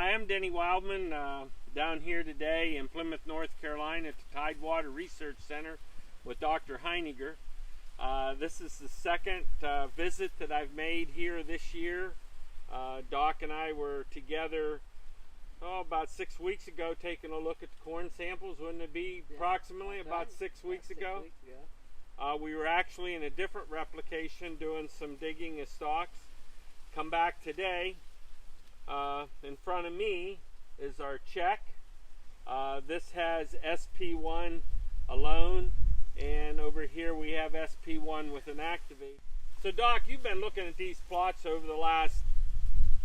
Hi, I'm Denny Wildman, down here today in Plymouth, North Carolina at the Tidewater Research Center with Dr. Heiniger. This is the second visit that I've made here this year. Doc and I were together about 6 weeks ago taking a look at the corn samples. Wouldn't it be approximately about 6 weeks ago? We were actually in a different replication doing some digging of stalks. Come back today. In front of me is our check. This has SP1 alone, and over here we have SP1 with an activate. So Doc, you've been looking at these plots over the last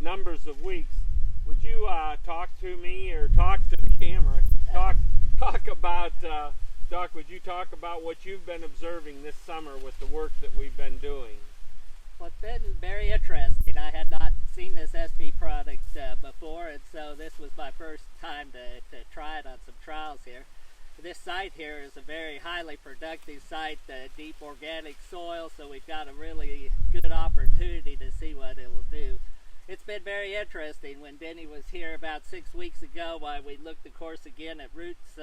numbers of weeks. Would you talk to me, or talk to the camera? Talk about, Doc, would you talk about what you've been observing this summer with the work that we've been doing? Well, it's been very interesting. I had not seen this SP product before, and so this was my first time to try it on some trials here. This site here is a very highly productive site, deep organic soil, so we've got a really good opportunity to see what it will do. It's been very interesting. When Denny was here about 6 weeks ago, we looked, of course, again at roots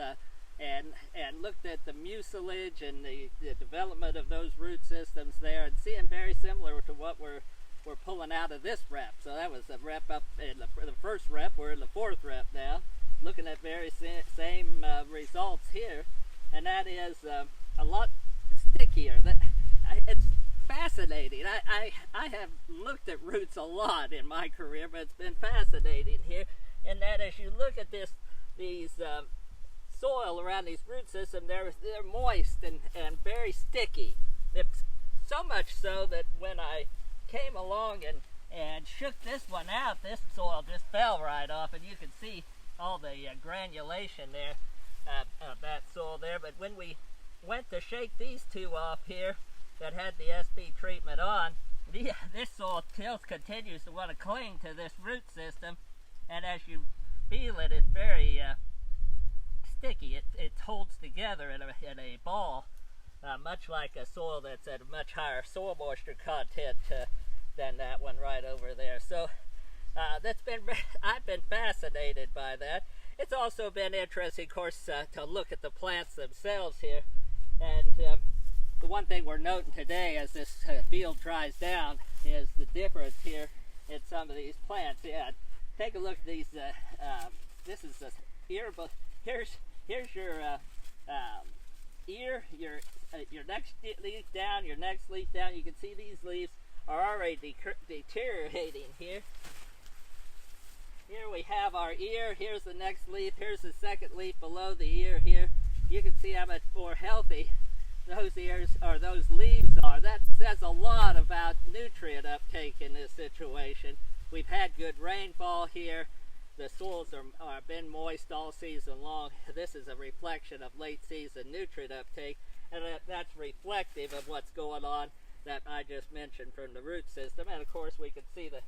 and looked at the mucilage and the development of those root systems there, and seeing very similar to what we're pulling out of this rep. So that was a rep up in the first rep. We're in the fourth rep now, looking at very same results here, and that is a lot stickier. It's fascinating. I have looked at roots a lot in my career, but it's been fascinating here, and that as you look at these soil around these root systems, they're moist and very sticky. It's so much so that when I came along and shook this one out, this soil just fell right off, and you can see all the granulation there of that soil there. But when we went to shake these two off here that had the SP treatment on, this soil still continues to want to cling to this root system, and as you feel it, it's very sticky. It holds together in a ball, much like a soil that's at a much higher soil moisture content than that one right over there. So I've been fascinated by that. It's also been interesting, of course, to look at the plants themselves here. And the one thing we're noting today as this field dries down is the difference here in some of these plants. Yeah, take a look at these. This is here, but here's your ear, your next leaf down, your next leaf down. You can see these leaves are already deteriorating here. Here we have our ear. Here's the next leaf. Here's the second leaf below the ear here. You can see how much more healthy those ears or those leaves are. That says a lot about nutrient uptake in this situation. We've had good rainfall here. The soils are been moist all season long. This is a reflection of late season nutrient uptake, and that's reflective of what's going on that I just mentioned from the root system. And of course we can see the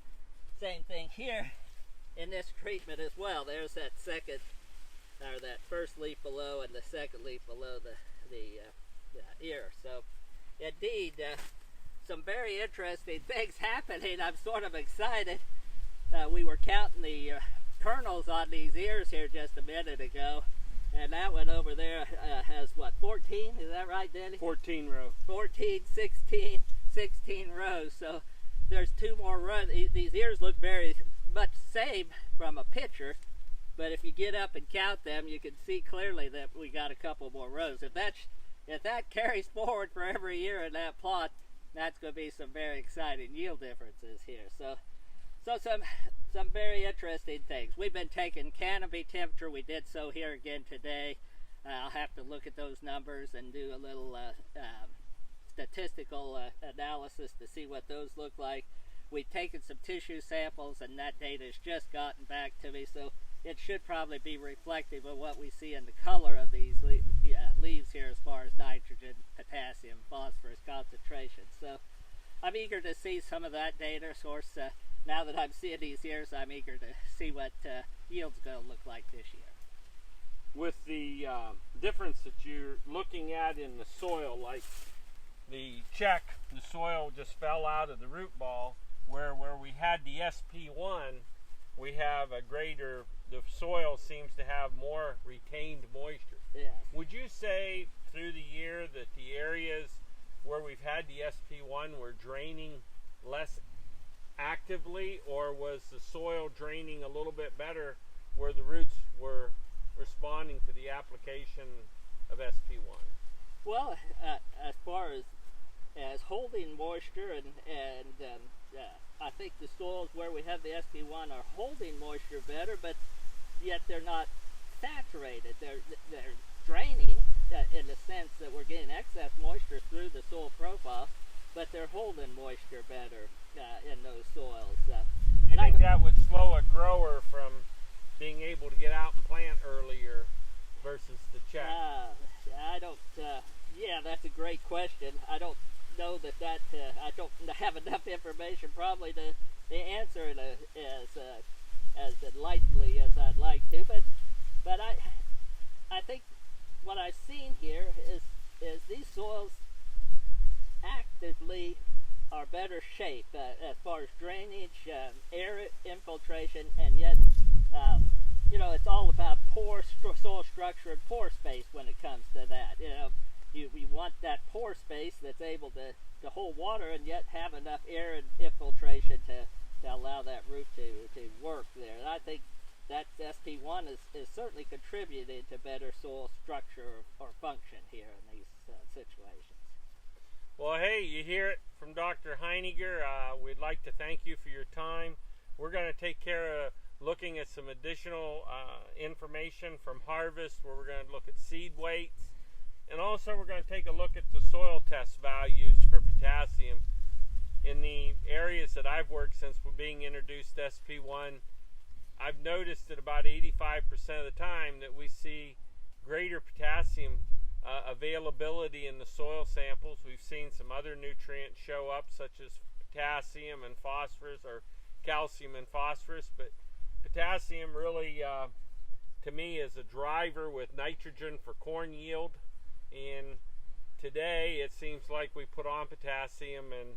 same thing here in this treatment as well. There's that second, or that first leaf below, and the second leaf below the ear. So indeed, some very interesting things happening. I'm sort of excited. We were counting the kernels on these ears here just a minute ago, and that one over there has what, 14? Is that right, Denny? 14 rows. 14, 16 rows. So there's 2 more rows. These ears look very much same from a picture, but if you get up and count them, you can see clearly that we got a couple more rows. If that carries forward for every year in that plot, that's going to be some very exciting yield differences here. So some very interesting things. We've been taking canopy temperature. We did so here again today. I'll have to look at those numbers and do a little statistical analysis to see what those look like. We've taken some tissue samples, and that data has just gotten back to me, so it should probably be reflective of what we see in the color of these leaves here as far as nitrogen, potassium, phosphorus concentration. So I'm eager to see some of that data. Of course, now that I'm seeing these ears, I'm eager to see what yield's going to look like this year. With the difference that you're looking at in the soil, like the check, the soil just fell out of the root ball, where we had the SP1, we have a greater, the soil seems to have more retained moisture. Yes. Would you say through the year that the areas where we've had the SP1 were draining less actively, or was the soil draining a little bit better where the roots were responding to the application of SP1? Well, as far as holding moisture, and I think the soils where we have the SP1 are holding moisture better, but yet they're not saturated. They're draining in the sense that we're getting excess moisture through the soil profile, but they're holding moisture better in those soils. You think that would slow a grower from being able to get out and plant earlier versus the check? I don't. Yeah, that's a great question. I don't know that. I don't have enough information probably to answer it as enlightenedly as I'd like to. But I think what I've seen here is these soils actively are better shaped as far as drainage, air infiltration, and yet it's all about pore soil structure and pore space when it comes to that. We want that pore space that's able to hold water and yet have enough air and infiltration to allow that root to work there. And I think that SP1 is certainly contributed to better soil structure or function here in these situations. Well, hey, you hear it from Dr. Heiniger. We'd like to thank you for your time. We're going to take care of looking at some additional information from harvest, where we're going to look at seed weights, and also we're going to take a look at the soil test values for potassium. In the areas that I've worked since we're being introduced to SP1, I've noticed that about 85% of the time that we see greater potassium availability in the soil samples. We've seen some other nutrients show up, such as potassium and phosphorus, or calcium and phosphorus, but potassium really, to me, is a driver with nitrogen for corn yield. And today it seems like we put on potassium and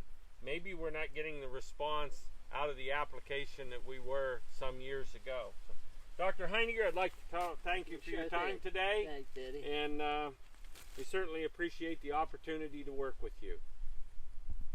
maybe we're not getting the response out of the application that we were some years ago. So, Dr. Heiniger, I'd like to thank you for your time today. Thanks, Eddie. And we certainly appreciate the opportunity to work with you.